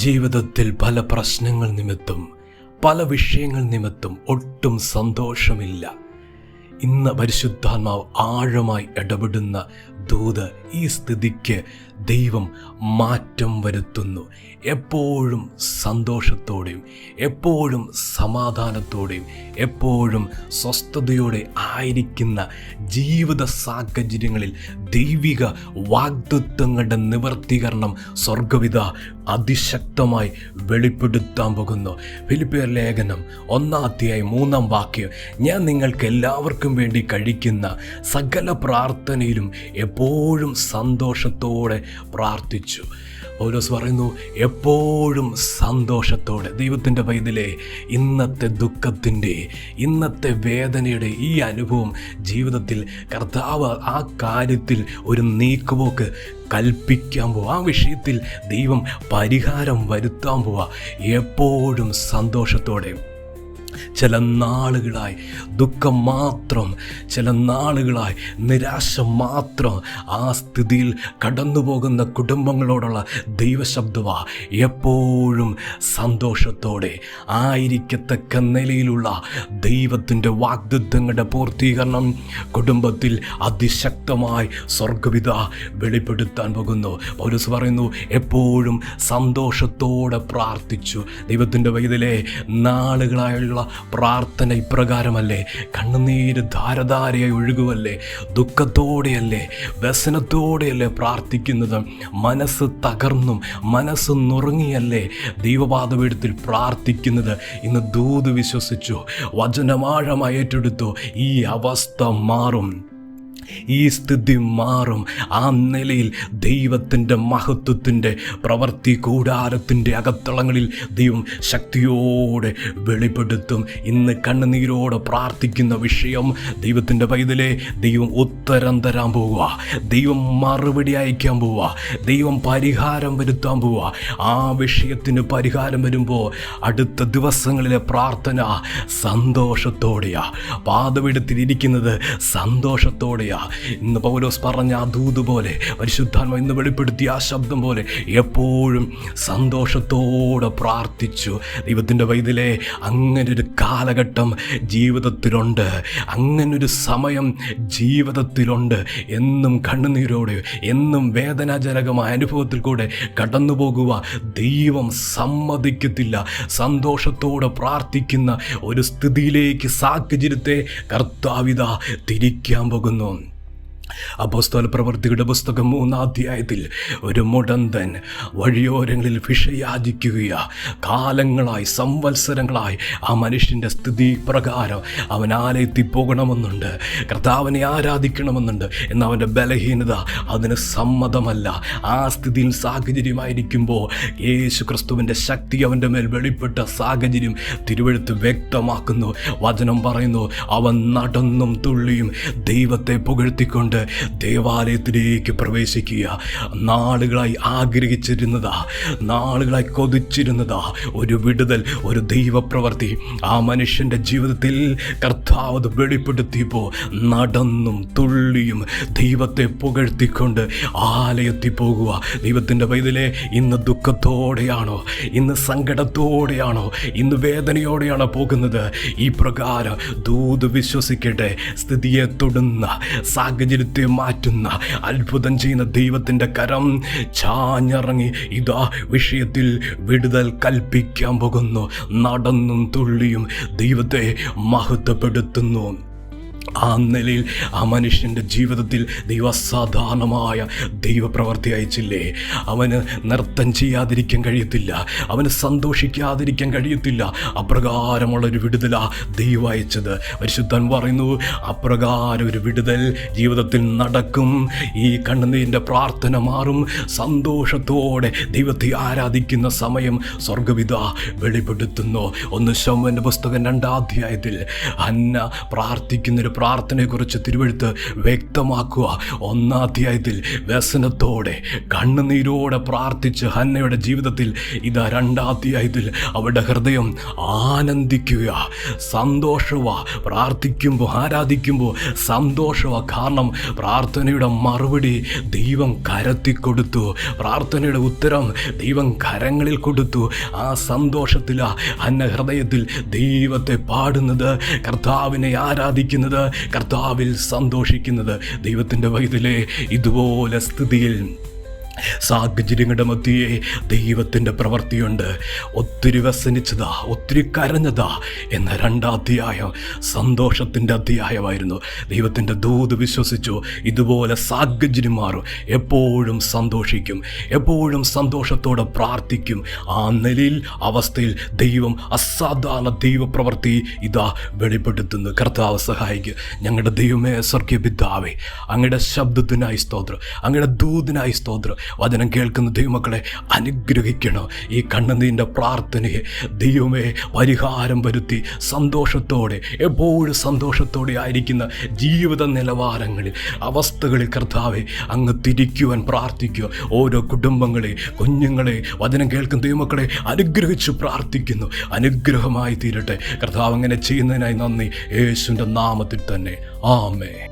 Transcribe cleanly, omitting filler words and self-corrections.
ജീവിതത്തിൽ പല പ്രശ്നങ്ങൾ നിമിത്തം, പല വിഷയങ്ങൾ നിമിത്തം ഒട്ടും സന്തോഷമില്ല. ഇന്ന് പരിശുദ്ധാത്മാവ് ആഴമായി ഇടപെടുന്ന ദൂത് ഈ സ്ഥിതിക്ക് ദൈവം മാറ്റം വരുത്തുന്നു. എപ്പോഴും സന്തോഷത്തോടെയും എപ്പോഴും സമാധാനത്തോടെയും എപ്പോഴും സ്വസ്ഥതയോടെ ആയിരിക്കുന്ന ജീവിത സാഹചര്യങ്ങളിൽ ദൈവിക വാഗ്ദത്തങ്ങളുടെ നിവർത്തീകരണം സ്വർഗപിത അതിശക്തമായി വെളിപ്പെടുത്താൻ പോകുന്നു. ഫിലിപ്പിയർ ലേഖനം 1:3 ഞാൻ നിങ്ങൾക്ക് എല്ലാവർക്കും വേണ്ടി കഴിക്കുന്ന സകല പ്രാർത്ഥനയിലും എപ്പോഴും സന്തോഷത്തോടെ പ്രാർത്ഥിച്ചു. പൗലോസ് പറയുന്നു, എപ്പോഴും സന്തോഷത്തോടെ. ദൈവത്തിൻ്റെ പൈതലേ, ഇന്നത്തെ ദുഃഖത്തിൻ്റെ, ഇന്നത്തെ വേദനയുടെ ഈ അനുഭവം ജീവിതത്തിൽ കർത്താവ് ആ കാര്യത്തിൽ ഒരു നീക്കുപോക്ക് കൽപ്പിക്കാൻ പോവുക. ആ വിഷയത്തിൽ ദൈവം പരിഹാരം വരുത്താൻ പോവുക. എപ്പോഴും സന്തോഷത്തോടെ. ചില നാളുകളായി ദുഃഖം മാത്രം, ചില നാളുകളായി നിരാശ മാത്രം ആ സ്ഥിതിയിൽ കടന്നു പോകുന്ന കുടുംബങ്ങളോടുള്ള ദൈവശബ്ദവാ, എപ്പോഴും സന്തോഷത്തോടെ ആയിരിക്കത്തക്ക നിലയിലുള്ള ദൈവത്തിൻ്റെ വാഗ്ദത്തങ്ങളുടെ പൂർത്തീകരണം കുടുംബത്തിൽ അതിശക്തമായി സ്വർഗപിത വെളിപ്പെടുത്താൻ പോകുന്നു. പൗലോസ് പറയുന്നു, എപ്പോഴും സന്തോഷത്തോടെ പ്രാർത്ഥിച്ചു. ദൈവത്തിൻ്റെ പൈതലേ, നാളുകളായുള്ള പ്രാർത്ഥന ഇപ്രകാരമല്ലേ? കണ്ണുനീര് ധാരധാരയായി ഒഴുകുവല്ലേ? ദുഃഖത്തോടെയല്ലേ, വ്യസനത്തോടെയല്ലേ പ്രാർത്ഥിക്കുന്നത്? മനസ്സ് തകർന്നും മനസ്സ് നുറുങ്ങിയല്ലേ ദൈവപാദപീഠത്തിൽ പ്രാർത്ഥിക്കുന്നത്? ഇന്ന് ദൂത് വിശ്വസിച്ചു, വചനമാഴമായി ഏറ്റെടുത്തു. ഈ അവസ്ഥ മാറും, ഈ സ്ഥിതി മാറും. ആ നിലയിൽ ദൈവത്തിൻ്റെ മഹത്വത്തിൻ്റെ പ്രവൃത്തി കൂടാരത്തിൻ്റെ അകത്തളങ്ങളിൽ ദൈവം ശക്തിയോടെ വെളിപ്പെടുത്തും. ഇന്ന് കണ്ണുനീരോടെ പ്രാർത്ഥിക്കുന്ന വിഷയം ദൈവത്തിൻ്റെ പൈതലേ, ദൈവം ഉത്തരം തരാൻ പോവുക, ദൈവം മറുപടി അയക്കാൻ പോവുക, ദൈവം പരിഹാരം വരുത്താൻ പോവുക. ആ വിഷയത്തിന് പരിഹാരം വരുമ്പോൾ അടുത്ത ദിവസങ്ങളിലെ പ്രാർത്ഥന സന്തോഷത്തോടെയാ. പാദപീഠത്തിലിരിക്കുന്നത് സന്തോഷത്തോടെയാ. ഇന്ന് പൗലോസ് പറഞ്ഞ ആ ദൂത് പോലെ, പരിശുദ്ധാത്മാവ് ഇന്ന് വെളിപ്പെടുത്തിയ ആ ശബ്ദം പോലെ എപ്പോഴും സന്തോഷത്തോടെ പ്രാർത്ഥിച്ചു. ദൈവത്തിൻ്റെ പൈതലേ, അങ്ങനൊരു കാലഘട്ടം ജീവിതത്തിലുണ്ട്, അങ്ങനൊരു സമയം ജീവിതത്തിലുണ്ട്. എന്നും കണ്ണുനീരോടെ, എന്നും വേദനാജനകമായ അനുഭവത്തിൽ കൂടെ കടന്നു പോകുക ദൈവം സമ്മതിക്കത്തില്ല. സന്തോഷത്തോടെ പ്രാർത്ഥിക്കുന്ന ഒരു സ്ഥിതിയിലേക്ക് സാഹചര്യത്തെ കർത്താവിത തിരിക്കാൻ പോകുന്നു. അപ്പോസ്തല പ്രവൃത്തികളുടെ പുസ്തകം 3 ഒരു മുടന്തൻ വഴിയോരങ്ങളിൽ ഭിക്ഷയാചിക്കുകയാ. കാലങ്ങളായി, സംവത്സരങ്ങളായി ആ മനുഷ്യൻ്റെ സ്ഥിതി പ്രകാരം അവൻ ആലയത്തിൽ പോകണമെന്നുണ്ട്, കർത്താവിനെ ആരാധിക്കണമെന്നുണ്ട്. എന്നാൽ അവൻ്റെ ബലഹീനത അതിന് സമ്മതമല്ല. ആ സ്ഥിതിയിൽ സാഹചര്യമായിരിക്കുമ്പോൾ യേശു ക്രിസ്തുവിൻ്റെ ശക്തി അവൻ്റെ മേൽ വെളിപ്പെട്ട സാഹചര്യം തിരുവെഴുത്ത് വ്യക്തമാക്കുന്നു. വചനം പറയുന്നു, അവൻ നടന്നും തുള്ളിയും ദൈവത്തെ പുകഴ്ത്തിക്കൊണ്ട് ദേവാലയത്തിലേക്ക് പ്രവേശിക്കുക. നാളുകളായി ആഗ്രഹിച്ചിരുന്നതാ, നാളുകളായി കൊതിച്ചിരുന്നതാ ഒരു വിടുതൽ, ഒരു ദൈവപ്രവൃത്തി ആ മനുഷ്യൻ്റെ ജീവിതത്തിൽ കർത്താവ് വെളിപ്പെടുത്തിയപ്പോൾ നടന്നും തുള്ളിയും ദൈവത്തെ പുകഴ്ത്തിക്കൊണ്ട് ആലയത്തിൽ പോകുക. ദൈവത്തിൻ്റെ പൈതലേ, ഇന്ന് ദുഃഖത്തോടെയാണോ, ഇന്ന് സങ്കടത്തോടെയാണോ, ഇന്ന് വേദനയോടെയാണോ പോകുന്നത്? ഈ പ്രകാരം ദൂത് വിശ്വസിക്കട്ടെ. സ്ഥിതിയെ തൊടുന്ന, സാഹചര്യത്തെ മാറ്റുന്ന, അത്ഭുതം ചെയ്യുന്ന ദൈവത്തിൻ്റെ കരം ചാഞ്ഞിറങ്ങി ഇതാ വിഷയത്തിൽ വിടുതൽ കൽപ്പിക്കാൻ പോകുന്നു. നടന്നും തുള്ളിയും ദൈവത്തെ മഹത്വപ്പെടുത്തുന്നു. ആ നിലയിൽ ആ മനുഷ്യൻ്റെ ജീവിതത്തിൽ ദൈവസാധാരണമായ ദൈവപ്രവൃത്തി അയച്ചില്ലേ? അവന് നൃത്തം ചെയ്യാതിരിക്കാൻ കഴിയത്തില്ല, അവന് സന്തോഷിക്കാതിരിക്കാൻ കഴിയത്തില്ല. അപ്രകാരമുള്ളൊരു വിടുതലാ ദൈവം അയച്ചത്. പരിശുദ്ധൻ പറയുന്നു, അപ്രകാരം ഒരു വിടുതൽ ജീവിതത്തിൽ നടക്കും. ഈ കണ്ണുനീരിൻ്റെ പ്രാർത്ഥന മാറും. സന്തോഷത്തോടെ ദൈവത്തെ ആരാധിക്കുന്ന സമയം സ്വർഗപിത വെളിപ്പെടുത്തുന്നു. 1 ശമൂവേലിന്റെ പുസ്തകം 2 ഹന്ന പ്രാർത്ഥിക്കുന്നൊരു പ്രാർത്ഥനയെക്കുറിച്ച് തിരുവെഴുത്ത് വ്യക്തമാക്കുക. 1-ാം അധ്യായത്തിൽ വ്യസനത്തോടെ കണ്ണുനീരോടെ പ്രാർത്ഥിച്ച് ഹന്നയുടെ ജീവിതത്തിൽ ഇതാ 2-ാം അധ്യായത്തിൽ അവരുടെ ഹൃദയം ആനന്ദിക്കുക, സന്തോഷവാ. പ്രാർത്ഥിക്കുമ്പോൾ ആരാധിക്കുമ്പോൾ സന്തോഷവാ. കാരണം പ്രാർത്ഥനയുടെ മറുപടി ദൈവം കരത്തിക്കൊടുത്തു, പ്രാർത്ഥനയുടെ ഉത്തരം ദൈവം കരങ്ങളിൽ കൊടുത്തു. ആ സന്തോഷത്തിലാണ് ഹന്ന ഹൃദയത്തിൽ ദൈവത്തെ പാടുന്നത്, കർത്താവിനെ ആരാധിക്കുന്നത്, കർത്താവിൽ സന്തോഷിക്കുന്നത്. ദൈവത്തിൻ്റെ വൈതലേ, ഇതുപോലെ സ്ഥിതിയിൽ സാഹചര്യങ്ങളുടെ മധ്യേ ദൈവത്തിൻ്റെ പ്രവൃത്തിയുണ്ട്. ഒത്തിരി വ്യസനിച്ചതാ, ഒത്തിരി കരഞ്ഞതാ എന്ന 2-ാം അധ്യായം സന്തോഷത്തിൻ്റെ അധ്യായമായിരുന്നു. ദൈവത്തിൻ്റെ ദൂത് വിശ്വസിച്ചു. ഇതുപോലെ സാഹചര്യം മാറും. എപ്പോഴും സന്തോഷിക്കും, എപ്പോഴും സന്തോഷത്തോടെ പ്രാർത്ഥിക്കും. ആ നിലയിൽ അവസ്ഥയിൽ ദൈവം അസാധാരണ ദൈവപ്രവൃത്തി ഇതാ വെളിപ്പെടുത്തുന്നു. കർത്താവ് സഹായിക്കുക. ഞങ്ങളുടെ ദൈവമേ, സ്വർഗീയ പിതാവേ, അങ്ങയുടെ ശബ്ദത്തിനായി സ്തോത്രം, അങ്ങയുടെ ദൂതിനായി സ്തോത്രം. വചനം കേൾക്കുന്ന ദൈവമക്കളെ അനുഗ്രഹിക്കണം. ഈ കണ്ണുനീരിൻ്റെ പ്രാർത്ഥനയെ ദൈവമേ പരിഹാരം വരുത്തി സന്തോഷത്തോടെ, എപ്പോഴും സന്തോഷത്തോടെ ആയിരിക്കുന്ന ജീവിത നിലവാരങ്ങളിൽ, അവസ്ഥകളിൽ കർത്താവെ അങ്ങ് തിരിക്കുവാൻ പ്രാർത്ഥിക്കുക. ഓരോ കുടുംബങ്ങളെ, കുഞ്ഞുങ്ങളെ, വചനം കേൾക്കുന്ന ദൈവമക്കളെ അനുഗ്രഹിച്ച് പ്രാർത്ഥിക്കുന്നു. അനുഗ്രഹമായി തീരട്ടെ. കർത്താവ് അങ്ങനെ ചെയ്യുന്നതിനായി നന്ദി. യേശുവിൻ്റെ നാമത്തിൽ തന്നെ. ആമേൻ.